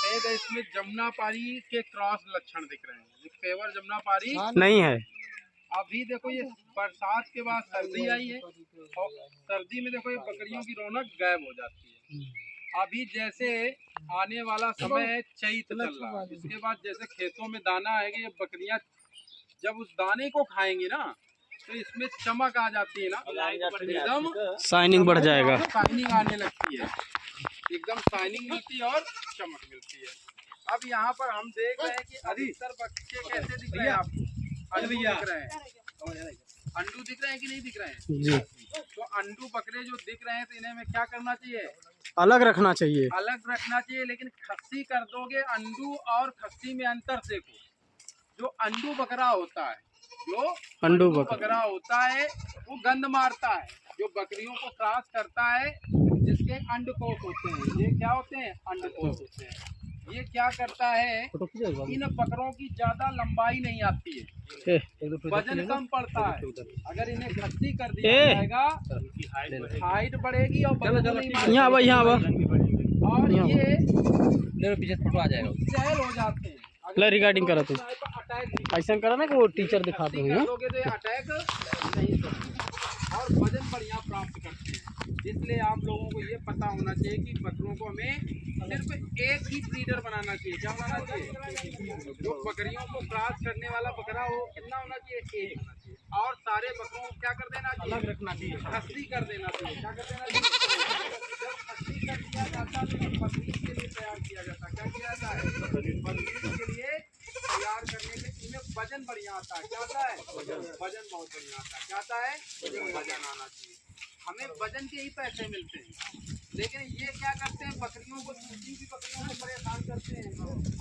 सफेद है, इसमें जमुनापारी के क्रॉस लक्षण दिख रहे हैं। पेवर जमुनापारी नहीं है। अभी देखो ये बरसात के बाद सर्दी आई है और सर्दी में देखो ये बकरियों की रौनक गायब हो जाती है। अभी जैसे आने वाला समय है, चैत चल रहा है, इसके बाद जैसे खेतों में दाना आएगा, ये बकरियां जब उस दाने को खाएंगी ना तो इसमें चमक आ जाती है ना, एकदम शाइनिंग बढ़ जाएगा, शाइनिंग आने लगती है, एकदम शाइनिंग मिलती है और चमक मिलती है। अब यहाँ पर हम देख रहे हैं कि अधिकतर बच्चे कैसे दिख रहे हैं आपको, अंडू दिख रहे हैं, अंडू दिख रहे हैं कि नहीं दिख रहे हैं जी। तो अंडू बकरे जो दिख रहे हैं तो इन्हें में क्या करना चाहिए, अलग रखना चाहिए, अलग रखना चाहिए। लेकिन खस्सी कर दोगे, अंडू और खस्सी में अंतर देखो। जो अंडू बकरा होता है, जो अंडू बकरा होता है वो गंद मारता है, जो बकरियों को क्रॉस करता है जिसके अंडकोश होते हैं, ये क्या होते हैं, अंडकोश होते हैं। ये क्या करता है, इन बकरों की ज्यादा लंबाई नहीं आती है, वजन कम पड़ता है। अगर इन्हें खस्सी कर दिया जाएगा हाइट बढ़ेगी और और ये पीछे फोटो आ जाएगा, चहल हो जाते हैं। रिगार्डिंग करा तू ऐसा करा ना कि वो टीचर दिखाते हैं अटैक नहीं करते और वजन बढ़िया प्राप्त करते हैं। इसलिए आप लोगों को ये पता होना चाहिए कि बकरों को हमें सिर्फ एक ही ब्रीडर बनाना चाहिए। क्या बनाना चाहिए, जो बकरियों को क्रॉस करने वाला बकरा हो कितना होना चाहिए, एक होना चाहिए। और सारे बकरों को क्या कर देना चाहिए, अलग रखना चाहिए, खस्सी कर देना चाहिए। क्या कर देना चाहिए, जब खस्सी कर दिया जाता है तो बकरी के लिए तैयार किया जाता है। क्या किया जाता है, बकरी के लिए तैयार करने में इनमें वजन बढ़िया आता है। क्या आता है, वजन बहुत बढ़िया आता है। क्या आता है, वजन आना चाहिए। हमें वजन के ही पैसे मिलते हैं, लेकिन ये क्या करते हैं, बकरियों को, दूसरी की बकरियों को परेशान करते हैं।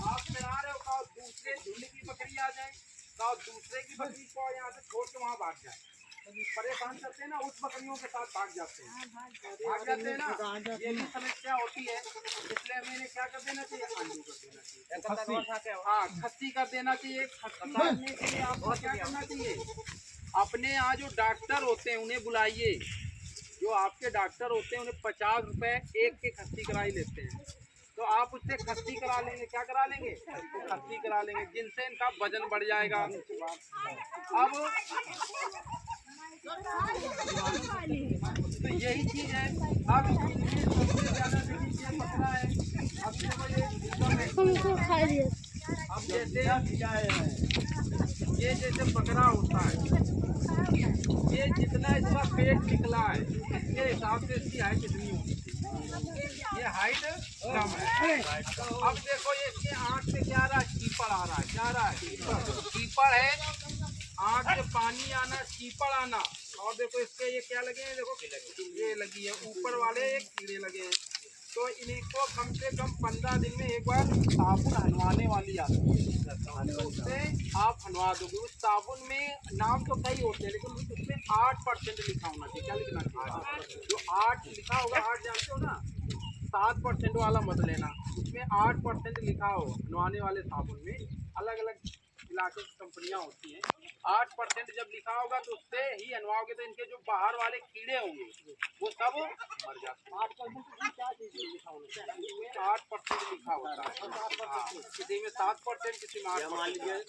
आप चला रहे हो का दूसरे झुंड की बकरी आ जाए, का दूसरे की बकरी को यहाँ से छोड़ के वहाँ भाग जाए, परेशान करते हैं ना, उस बकरियों के साथ भाग जाते हैं, भाग जाते हैं ना, ये भी समस्या होती है। इसलिए हमें इन्हें क्या कर देना चाहिए, अंडू कर देना चाहिए, हाँ खस्सी कर देना चाहिए। खस्सी करने के लिए आपको क्या करना चाहिए, अपने यहाँ जो डॉक्टर होते हैं उन्हें बुलाइए। जो आपके डॉक्टर होते हैं उन्हें 50 रुपए एक के खस्सी कराई लेते हैं, तो आप उससे खस्सी करा लेंगे। क्या करा लेंगे, तो खस्सी करा लेंगे, जिनसे इनका वजन बढ़ जाएगा। अब तो यही चीज है। अब सबसे ज्यादा ये पकड़ा है, अब जैसे बकरा होता है, ये जितना इसका पेट निकला है इसके हिसाब से इसकी हाइट कितनी होगी, ये हाइट कम है। अब देखो ये इसके आँख से क्या आ रहा है, कीपड़ आ रहा है। क्या आ रहा है, कीपड़ है, आँख से पानी आना, कीपड़ आना। और देखो इसके ये क्या लगे हैं, देखो ये लगी है, ऊपर वाले एक कीड़े लगे हैं। तो इनको कम से कम 15 दिन में एक बार साबुन हनवाने वाली आती है, उससे आप हनवा दोगे। उस साबुन में नाम तो कई होते हैं, लेकिन उसमें 8% लिखा होना चाहिए। क्या लिखना चाहिए, जो 8 लिखा होगा, 8 जानते हो ना, 7% वाला मत लेना, उसमें 8% लिखा हो। हनवाने वाले साबुन में अलग अलग इलाके की कंपनियां होती हैं, 8% जब लिखा होगा तो उससे ही हनवाओगे, तो इनके जो बाहर वाले कीड़े होंगे वो सब मर जाते हैं। 8% लिखा होता है, 8% लिखा होता है, किसी में 7%, किसी में 8%।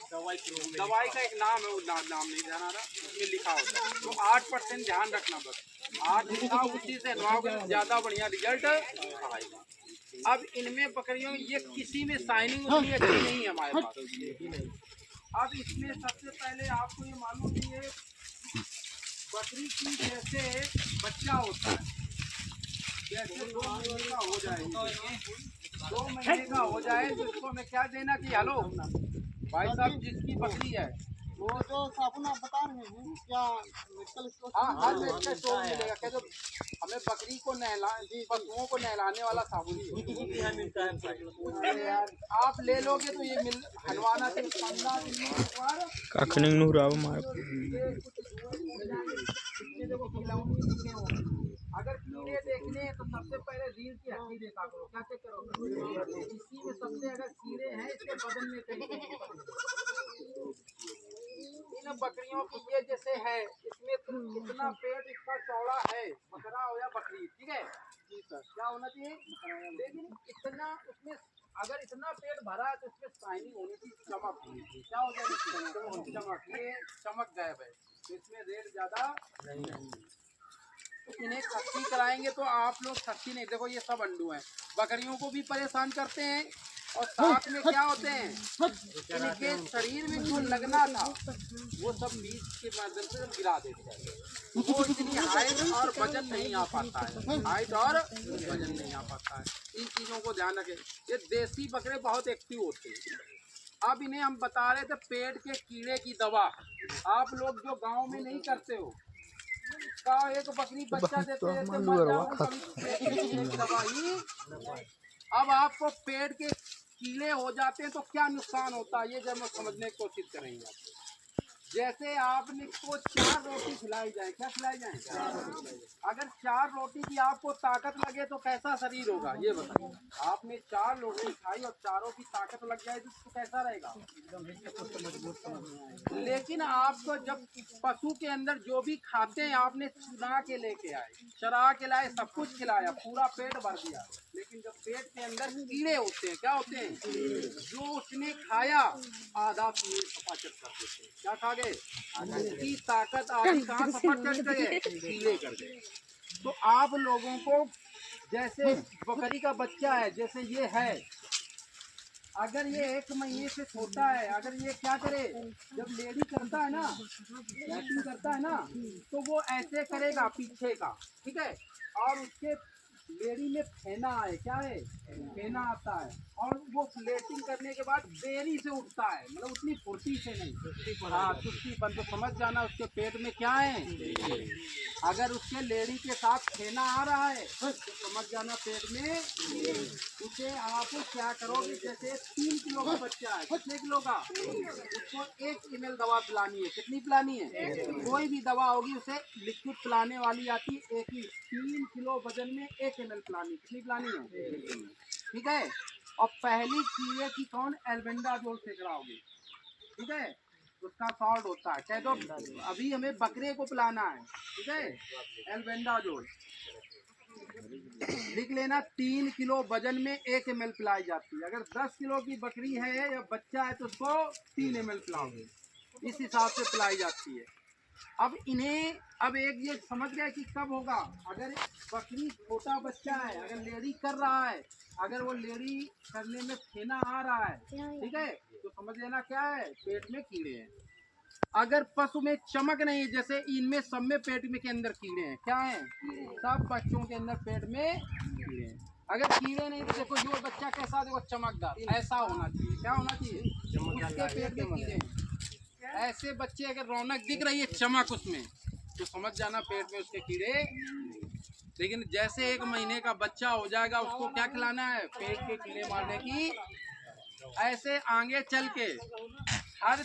दवाई का एक नाम है, वो नाम नहीं ध्यान आ रहा, उसमें लिखा होता है। तो 8% ध्यान रखना, बस 8 लिखा, उसी से हनवाओगे ज्यादा बढ़िया रिजल्ट आएगा। अब इनमें बकरियों ये किसी में शाइनिंग उतनी अच्छी नहीं है हमारे पास। अब इसमें सबसे पहले आपको ये मालूम नहीं है, बकरी की जैसे बच्चा होता है, जैसे 2 महीने का हो जाए, 2 महीने का हो जाए तो इसको हमें क्या देना चाहिए। हेलो भाई साहब, जिसकी बकरी है वो जो साबुन आप बता रहे हैं क्या मेडिकल स्टोर? हाँ मेडिकल स्टोर मिलेगा। क्या, जो हमें बकरी को पशुओं को नहलाने वाला साबुन मिलता है यार, आप ले लोगे तो ये हलवाना से 15 दिन में एक बार। अगर कीड़े देखने हैं तो सबसे पहले रीढ़ की हड्डी देखा करो, क्या चेक करो, इसी में सबसे अगर कीड़े हैं इसके बदन में कहीं। इन बकरियों की ये जैसे है, इसमें इतना पेट इसका चौड़ा है, बकरा हो या बकरी, ठीक है, क्या होना चाहिए, लेकिन इतना उसमें अगर इतना पेट भरा है तो इसमें शाइनिंग होनी थी, चमक होनी थी। क्या हो जाएगी? चमक। ये चमक गायब है, इसमें रेट ज्यादा नहीं है। तो इन्हें खस्सी कराएंगे तो आप लोग खस्सी नहीं, देखो ये सब अंडू हैं, बकरियों को भी परेशान करते हैं और साथ में क्या होते हैं, इनके शरीर में जो लगना था वो सब बीज के माध्यम से गिरा देते हैं। वो इतनी हाइट और वजन नहीं आ पाता है, हाइट और वजन नहीं आ पाता है। इन चीज़ों को ध्यान रखें। ये देसी बकरे बहुत एक्टिव होते हैं। अब इन्हें हम बता रहे थे पेट के कीड़े की दवा, आप लोग जो गाँव में नहीं करते हो, का एक बकरी बच्चा देते देते मर जाओ दवाई। अब आपको पेट के कीड़े हो जाते हैं तो क्या नुकसान होता है, ये जब हम समझने की कोशिश करेंगे आपको। जैसे आपने को 4 रोटी खिलाई जाए, क्या खिलाई जाए? अगर 4 रोटी की आपको ताकत लगे तो कैसा शरीर होगा, ये बताइए। आपने 4 रोटी खाई और चारों की ताकत लग जाए तो कैसा रहेगा? लेकिन आपको जब पशु के अंदर जो भी खाते हैं, आपने चुरा के लेके आए, चरा के लाए, सब कुछ खिलाया, पूरा पेट भर दिया, लेकिन जब पेट के अंदर कीड़े होते हैं, क्या होते हैं, जो उसने खाया आधा सफाचट कर देते हैं। क्या खा गए? उसकी ताकत आधी कहाँ सफाचट कर गए? कीड़े कर गए। तो आप लोगों को जैसे बकरी का बच्चा है, जैसे ये है, अगर ये 1 महीने से छोटा है, अगर ये क्या करे, जब लेडी करता है ना, लैट्रिन करता है ना, तो वो ऐसे करेगा पीछे का, ठीक है, और उसके लेडी में फेना है, क्या है, फेना आता है, और वो लेटिंग करने के बाद देरी से उठता है, मतलब उतनी फुर्ती से नहीं, हाँ चुस्तीपन। तो समझ जाना उसके पेट में क्या है। अगर उसके लेडी के साथ फेना आ रहा है तो समझ जाना पेट में। उसे आप क्या करोगे, जैसे 3 किलो का बच्चा है, कितने किलो का, उसको 1 ml दवा पिलानी है। कितनी पिलानी है? कोई भी दवा होगी उसे लिक्विड पिलाने वाली आती है, एक ही 3 किलो वजन में 1 ml पिलानी। कितनी पिलानी है? ठीक है। और पहली कीड़े की कौन, एल्बेंडाजोल से कराओगे, ठीक है, उसका सॉल्ट होता है। कह दो अभी हमें बकरे को पिलाना है, ठीक है, एल्बेंडाजोल लिख लेना। 3 किलो वजन में 1 ml पिलाई जाती है। अगर 10 किलो की बकरी है या बच्चा है तो उसको 3 ml पिलाओगे, इस हिसाब से पिलाई जाती है। अब इन्हें अब एक ये समझ गया कि कब होगा, अगर बकरी छोटा बच्चा है, अगर लेडी कर रहा है, अगर वो लेडी करने में फेना आ रहा है, ठीक है, तो समझ लेना क्या है, पेट में कीड़े हैं। अगर पशु में चमक नहीं, जैसे इनमें सब में पेट में के अंदर कीड़े हैं, क्या हैं, सब बच्चों के अंदर पेट में कीड़े हैं। अगर कीड़े नहीं तो देखो जो बच्चा कैसा, देखो चमकदार, ऐसा होना चाहिए, क्या होना चाहिए, उसके पेट में कीड़े हैं। ऐसे बच्चे अगर रौनक दिख रही है, चमक उसमें, तो समझ जाना पेट में उसके कीड़े। लेकिन जैसे 1 महीने का बच्चा हो जाएगा, उसको क्या खिलाना है, पेट के कीड़े मारने की। ऐसे आगे चल के हर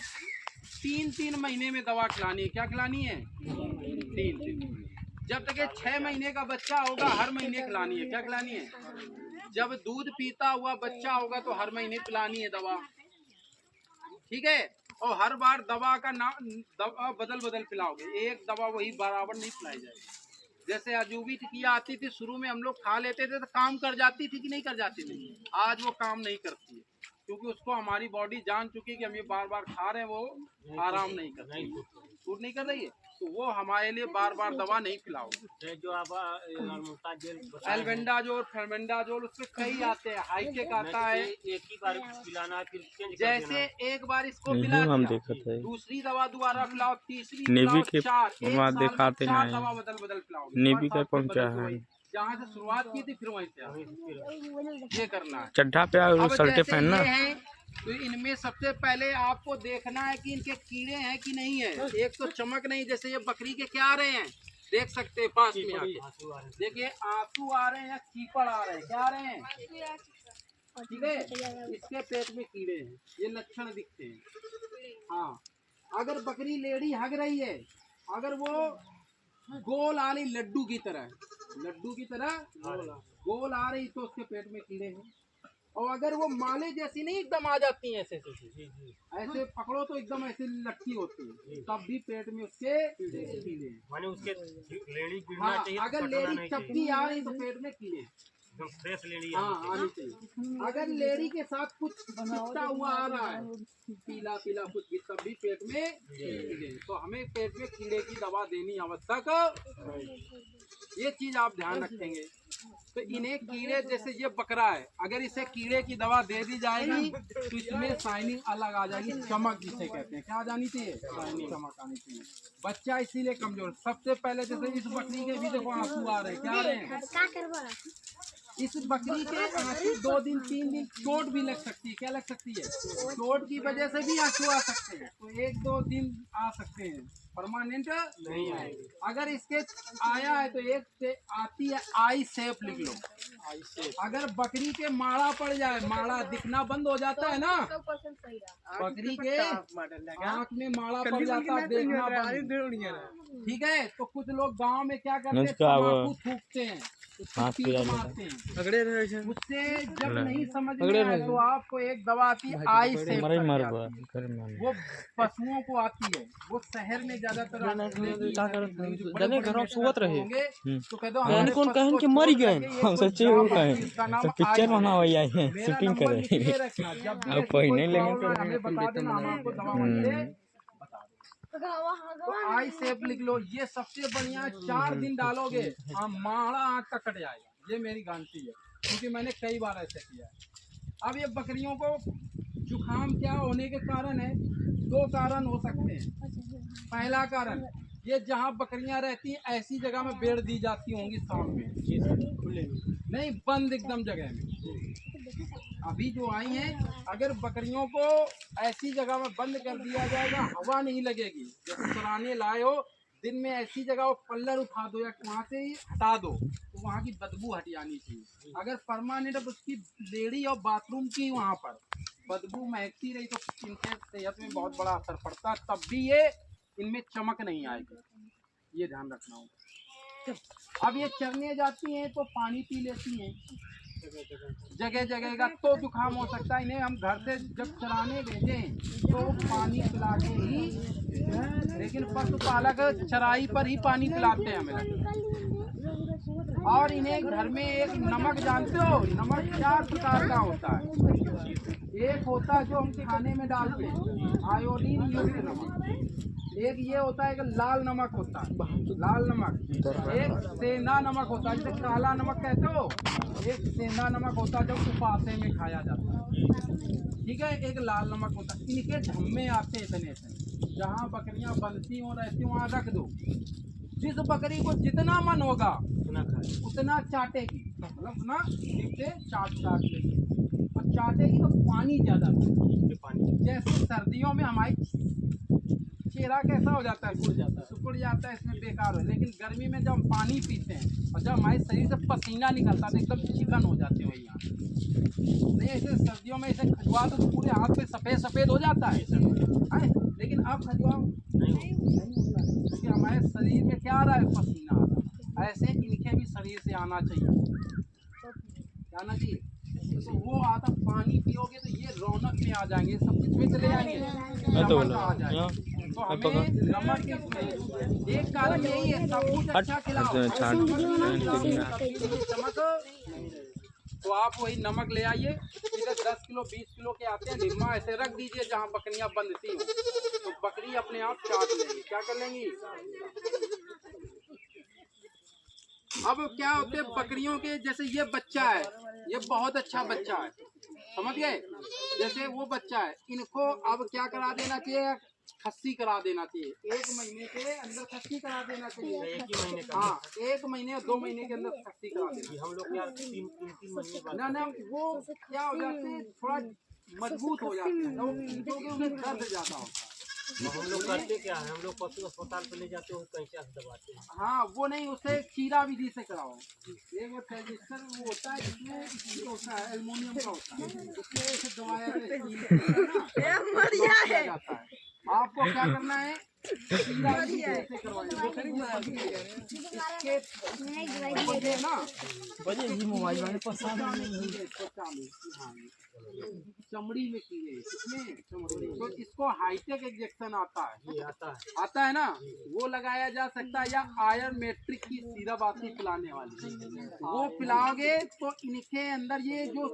3-3 महीने में दवा खिलानी है। क्या खिलानी है? 3-3। जब तक ये 6 महीने का बच्चा होगा, हर महीने खिलानी है। क्या खिलानी है? जब दूध पीता हुआ बच्चा होगा तो हर महीने पिलानी है दवा, ठीक है। और हर बार दवा का नाम, दवा बदल बदल पिलाओगे, एक दवा वही बराबर नहीं पिलाई जाएगी। जैसे अजूबी टिकिया आती थी, शुरू में हम लोग खा लेते थे तो काम कर जाती थी कि नहीं कर जाती थी, आज वो काम नहीं करती है, क्योंकि उसको हमारी बॉडी जान चुकी है कि हम ये बार बार खा रहे हैं, वो आराम नहीं कर रही, सूट नहीं कर रही है, तो वो हमारे लिए बार बार दवा नहीं पिलाओ। जो आप एल्बेंडाजोल, फेर्मेंडाजोल, उसके कई आते हैं, हाईटेक आता है, एक ही बार पिलाना, फिर जैसे एक बार इसको पिला दिया, दूसरी दवा दोबारा पिलाओ, तीसरी पिलाओ, 4 दिखाते हैं, 4 दवा बदल बदल पिलाओ। नेवी का कौन सा है, जहाँ से शुरुआत की थी फिर वहीं से ये करना है। चड्ढा पे सल्टे पहनना है। तो इनमें सबसे पहले आपको देखना है कि इनके कीड़े हैं कि नहीं है। एक तो चमक नहीं, जैसे ये बकरी के क्या आ रहे हैं, देख सकते हैं पास में आके, देखिए आंसू आ रहे हैं या कीपड़ आ रहे हैं, क्या आ रहे हैं, ठीक है, इसके पेट में कीड़े हैं, ये लक्षण दिखते हैं। हाँ, अगर बकरी लेडी हग रही है, अगर वो गोल आ रही लड्डू की तरह गोल आ रही तो उसके पेट में कीड़े हैं। और अगर वो माले जैसी नहीं एकदम आ जाती हैं, ऐसे पकड़ो तो एकदम ऐसे लटकी होती है, तब भी पेट में उसके कीड़े हैं। हाँ, अगर लेडी चपटी आ रही तो पेट में कीड़े, फ्रेश लेनी हाँ आनी चाहिए। अगर लेडी के साथ कुछ चिपटा हुआ आ रहा है, पीला पीला कुछ भी, तब भी पेट में कीड़े, तो हमें पेट में कीड़े की दवा देनी आवश्यक। ये चीज आप ध्यान रखेंगे। तो इन्हें कीड़े, जैसे ये बकरा है, अगर इसे कीड़े की दवा दे दी जाएगी तो इसमें शाइनिंग अलग आ जाएगी, चमक जिसे कहते हैं। क्या आ जानी चाहिए? शाइनिंग, चमक आनी चाहिए। बच्चा इसीलिए कमजोर। सबसे पहले जैसे इस बकरी के भी देखो आंसू आ रहे हैं, क्या आ रहे हैं? इस बकरी के आंसू 2 दिन 3 दिन चोट भी लग सकती है। क्या लग सकती है? चोट की वजह से भी आंसू आ सकते हैं। तो 1-2 दिन आ सकते हैं, परमानेंट नहीं आएगी। अगर इसके आया है तो एक से आती है आई सेप, लिख लो आई सेप। अगर बकरी के माड़ा पड़ जाए, माड़ा दिखना बंद हो जाता है ना, बकरी के आँख में माड़ा पड़ जाता है, देखना बंद। ठीक है, तो कुछ लोग गांव में क्या करते हैं, तम्बाकू थूकते हैं, मारते हैं। उससे जब नहीं समझ में आए तो आपको एक दवा आती है आई से, वो पशुओं को आती है। वो शहर में ज्यादातर घरों सोवत रहे तो कहते हो कौन कहन के मर गए, हम सोचे वो कहे तो पिक्चर बनाओ या शूटिंग करे अब पहिने लेंगे हमें बता देना, हम आपको दवा वहीं से बता दें। तो आई सेप लिख लो, ये सबसे बढ़िया। 4 दिन डालोगे, हाँ माड़ा आँख का कट जाएगा, ये मेरी गारंटी है, क्योंकि मैंने कई बार ऐसा किया है। अब ये बकरियों को जुखाम क्या होने के कारण है, 2 कारण हो सकते हैं। पहला कारण, ये जहाँ बकरियां रहती हैं ऐसी जगह में बेड़ दी जाती होंगी साउंड में, खुले नहीं, बंद एकदम जगह में। अभी जो आई हैं, अगर बकरियों को ऐसी जगह में बंद कर दिया जाएगा, हवा नहीं लगेगी। जैसे चराने लाए हो, दिन में ऐसी जगह वो पल्लर उठा दो या वहाँ से ही हटा दो, तो वहाँ की बदबू हट जानी चाहिए। अगर परमानेंट उसकी लेडी और बाथरूम की वहाँ पर बदबू महकती रही तो इनके सेहत में बहुत बड़ा असर पड़ता है, तब भी ये इनमें चमक नहीं आएगी, ये ध्यान रखना होगा। अब ये चरने जाती हैं तो पानी पी लेती हैं जगह जगह का, तो जुकाम हो सकता है। इन्हें हम घर से जब चराने भेजें तो पानी पिला के ही, लेकिन पशुपालक चराई पर ही पानी पिलाते हैं हमें लगता है। और इन्हें घर में एक नमक, जानते हो नमक 4 प्रकार का होता है। एक होता है जो हम खाने में डालते हैं, आयोडीन युक्त नमक। एक ये होता है कि लाल नमक होता है, लाल नमक। एक सेंधा नमक होता है, जिसे काला नमक कहते हो। एक सेंधा नमक होता है जो उपासे में खाया जाता है, ठीक है। एक लाल नमक होता है। इनके ढम्मे आते हैं इतने से, जहाँ बकरियां बंधती हो रहती वहाँ रख दो। जिस बकरी को जितना मन होगा उतना चाटेगी, मतलब ना चाट लेगी, और चाटेगी तो पानी ज्यादा। जैसे सर्दियों में हमारी चेहरा कैसा हो जाता है, सिकुड़ जाता है, इसमें बेकार हो। लेकिन गर्मी में जब हम पानी पीते हैं और जब हमारे शरीर से पसीना निकलता है तो एकदम चिकन हो जाते हैं यहाँ। नहीं ऐसे सर्दियों में इसे खजुआ तो पूरे हाथ पे सफ़ेद सफ़ेद हो जाता है, लेकिन अब खजुआ नहीं होता, क्योंकि हमारे शरीर में क्या आ रहा है, पसीना आ रहा है। ऐसे इनके भी शरीर से आना चाहिए, आना चाहिए। तो वो आता, पानी पियोगे तो ये रौनक में आ जाएंगे, सब कुछ में चले जाएंगे, चमक आ जाएगा। तो हमें नमक एक कारण यही है, सब कुछ अच्छा खिलाओ, चमक। तो आप वही नमक ले आइए, इधर 10 किलो 20 किलो के आते हैं, निरमा ऐसे रख दीजिए जहाँ बकरियां बंधती हो, तो बकरी अपने आप चाट लेंगी। क्या कर लेंगी? अब क्या होते हैं बकरियों के, जैसे ये बच्चा है, ये बहुत अच्छा बच्चा है, समझ गए। जैसे वो बच्चा है, इनको अब क्या करा देना चाहिए, खस्सी करा देना चाहिए। 1 महीने के अंदर खस्सी करा देना चाहिए। 1 ही महीने का, हाँ 1 महीने और 2 महीने के अंदर खस्सी करा देना। हम लोग क्या 3 महीने बाद ना वो क्या हो जाते हैं, थोड़ा मजबूत हो जाते हैं, तो उन्हें दर्द ज्यादा होता है। हम लोग करते क्या है, हम लोग पशु अस्पताल पे ले जाते हैं, कैंचा से दबाते हैं। हाँ वो नहीं, उसे चीरा विधि से कराओ। एक वो रजिस्टर वो होता है, जिसमें होता है एल्युमिनियम का होता है, उसमें ऐसे दबाया जाता है। आपको क्या करना है, चीरा विधि से करवाइए। इसके ना मोबाइल चमड़ी में कीड़े, इसमें चमड़ी, तो इसको हाईटेक इंजेक्शन आता है, ये आता है ना, वो लगाया जा सकता है, या आयरन मैट्रिक की सीरप आती पिलाने वाली, वो पिलाओगे तो इनके अंदर ये जो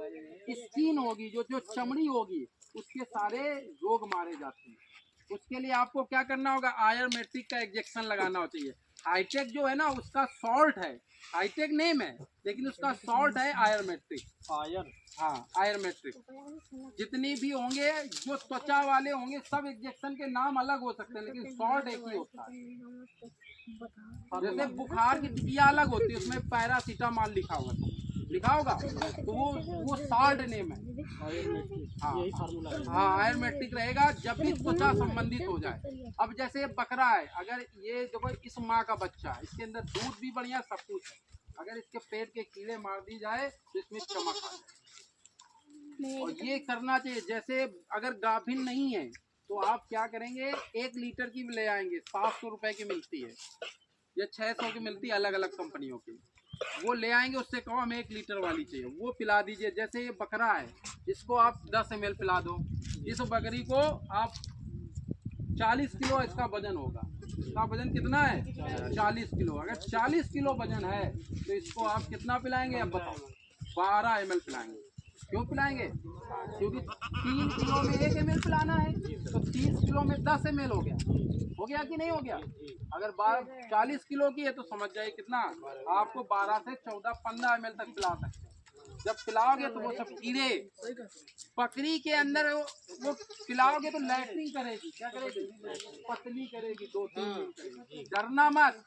स्किन होगी, जो चमड़ी होगी, उसके सारे रोग मारे जाते हैं। उसके लिए आपको क्या करना होगा, आयरन मैट्रिक का इंजेक्शन लगाना चाहिए। हाईटेक जो है ना, उसका सॉल्ट है, हाईटेक नेम है लेकिन उसका सॉल्ट है आयरन मैट्रिक। आयरन, हाँ आयरन मैट्रिक। जितनी भी होंगे जो त्वचा वाले होंगे, सब इंजेक्शन के नाम अलग हो सकते हैं लेकिन सॉल्ट एक ही होता है। जैसे बुखार की टिकिया अलग होती है, उसमें पैरासीटामॉल लिखा होगा तो वो सॉल्ट नेम है। यही फार्मूला है। हाँ आयरन मैट्रिक रहेगा जब भी त्वचा संबंधित हो जाए। अब जैसे बकरा है, अगर ये देखो इस माँ का बच्चा है, इसके अंदर दूध भी बढ़िया सब कुछ है, अगर इसके पेट के कीड़े मार दी जाए तो इसमें चमक आ जाए। और ये करना चाहिए। जैसे अगर गाभिन नहीं है तो आप क्या करेंगे, 1 लीटर की भी ले आएंगे, 700 रुपए की मिलती है या 600 की मिलती है अलग अलग कंपनियों की, वो ले आएंगे। उससे कहो हमें 1 लीटर वाली चाहिए, वो पिला दीजिए। जैसे ये बकरा है, इसको आप 10 ml पिला दो। इस बकरी को आप 40 किलो इसका वजन होगा। इसका वजन कितना है? 40 किलो। अगर 40 किलो वजन है तो इसको आप कितना पिलाएंगे? अब बताओ। 12 ml पिलाएंगे। क्यों पिलाएंगे? क्योंकि 3 किलो में 1 ml पिलाना है, तो 30 किलो में 10 ml हो गया कि नहीं हो गया? अगर 40 किलो की है तो समझ जाइए कितना, आपको 12 से 14, 15 ml तक पिला सकते हैं। जब पिलाओगे तो वो सब कीड़े बकरी के अंदर वो पिलाओगे तो लैट्रिन करेगी। क्या करेगी? पतली करेगी, 2-3 दिन करेगी। डरना मत,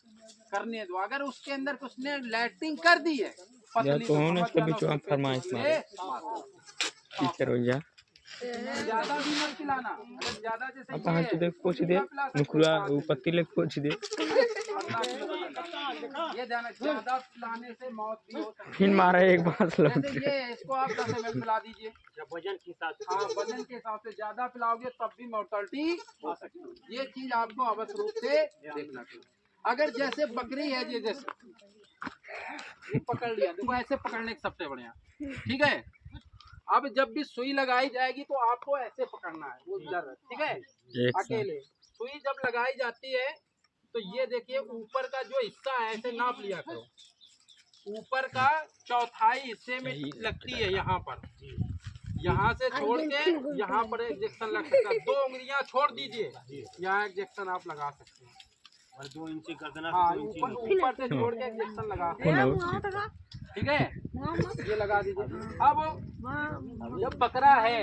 करने दो। अगर उसके अंदर कुछ ने लैट्रिन कर दी है पतली, तो फरमाइश टीचर हो जा ज्यादा भी मत पिलाना। अगर ज्यादा जैसे अब हाँ दे पोछ दे नुकुरा वो पत्ती ले पोछ दे, ये ज्यादा पिलाने से मौत भी हो सकती है। फिर मारा एक बार जैसे ये इसको आप 10 ml पिला दीजिए। वजन के हिसाब से, हाँ वजन के हिसाब से ज्यादा पिलाओगे तब भी मोर्टलिटी हो सकती है। ये चीज आपको अवश्य रूप से देखना चाहिए। अगर जैसे बकरी है, ये जैसे ये पकड़ लिया, देखो ऐसे पकड़ने के सबसे बढ़िया, ठीक है। अब जब भी सुई लगाई जाएगी तो आपको ऐसे पकड़ना है, वो जर, ठीक है, अकेले। सुई जब लगाई जाती है तो ये देखिए ऊपर का जो हिस्सा है ऐसे नाप लिया करो। ऊपर का 1/4 हिस्से में लगती है, यहाँ पर, यहाँ से छोड़ के यहाँ पर इंजेक्शन लग सकता है। 2 उंगलियां छोड़ दीजिए, यहाँ इंजेक्शन आप लगा सकते हैं। और 2 इंची कर देना। हाँ ऊपर से छोड़ के इंजेक्शन लगा, ठीक है, ये लगा दीजिए। अब जब बकरा है,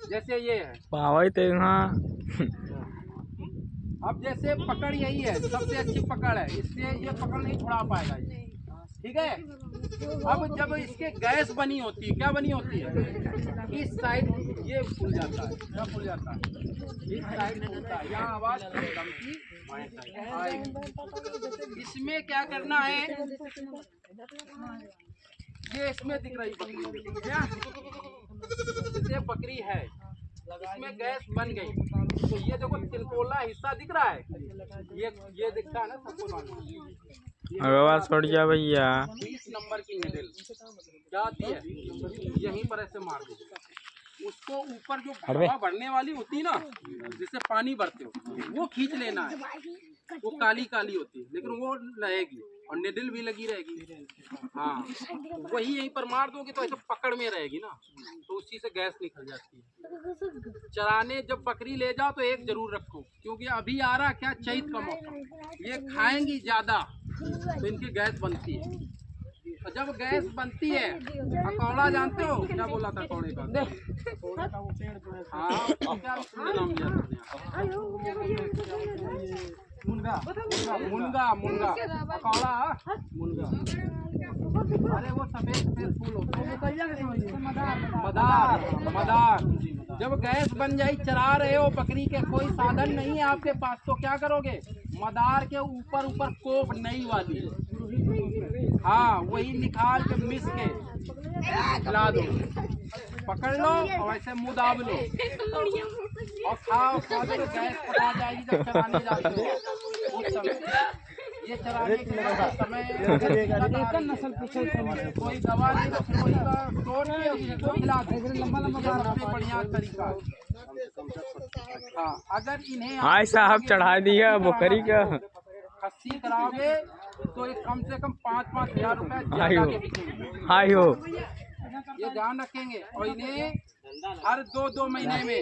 जैसे ये है, पावे तो यहाँ अब जैसे पकड़ यही है, सबसे अच्छी पकड़ है, इसलिए ये पकड़ नहीं छुड़ा पाएगा ये, ठीक है। अब जब इसके गैस बनी होती है, क्या बनी होती है, इस साइड ये फूल जाता है। क्या फूल जाता है? इस साइड फूलता है, यहाँ आवाज कम की आएगी। इसमें क्या करना है, ये इसमें दिख रही बकरी, क्या जैसे बकरी है, इसमें गैस बन गई तो ये देखो तिलकोला हिस्सा दिख रहा है, ये दिखता है ना सबको मालूम। आवाज छोड़ जा भैया। 20 नंबर की निडल क्या आती है, यहीं पर ऐसे मार दो उसको। ऊपर जो हवा भरने वाली होती है ना, जिससे पानी भरते हो, वो खींच लेना है। वो काली काली होती है लेकिन वो रहेगी और निडल भी लगी रहेगी। हाँ वही यहीं पर मार दोगे तो ऐसे पकड़ में रहेगी ना, तो उसी से गैस निकल जाती है। चराने जब बकरी ले जाओ तो एक जरूर रखो, क्योंकि अभी आ रहा क्या, चैत का मौसम, ये खाएंगी ज्यादा तो इनकी गैस बनती है। तो जब गैस बनती है, अकौड़ा जानते हो क्या बोला था कौड़े का? हाँ क्या नाम मुनगा, मुनगा, मुनगा, अकौड़ा, मुनगा। अरे वो सफेद फूल होते हैं, मदार, मदार। जब गैस बन जाए, चरा रहे हो बकरी के, कोई साधन नहीं है आपके पास, तो क्या करोगे, मदार के ऊपर ऊपर कोप नई वाली, हाँ वही निकाल के मिस के खिला दो। पकड़ लो और ऐसे मुँह दाब लो और खाओ। खा दो तो गैस पटा जाएगी जब चराने जाते हो उस समय। ये चराने के समय नस्ल कोई दवा नहीं कोई का तोड़ के उसको खिला दे लंबा सबसे बढ़िया तरीका। हाँ अगर इन्हें हाँ साहब चढ़ा दिया बकरी का। खस्सी कराओगे तो ये कम से कम 5-5 हज़ार रुपए हाय हो ये ध्यान रखेंगे। और इन्हें हर 2-2 महीने में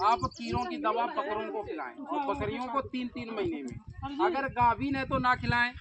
आप कीड़ों की दवा बकरों को खिलाएं और बकरियों को 3-3 महीने में। अगर गाभिन है तो ना खिलाएं।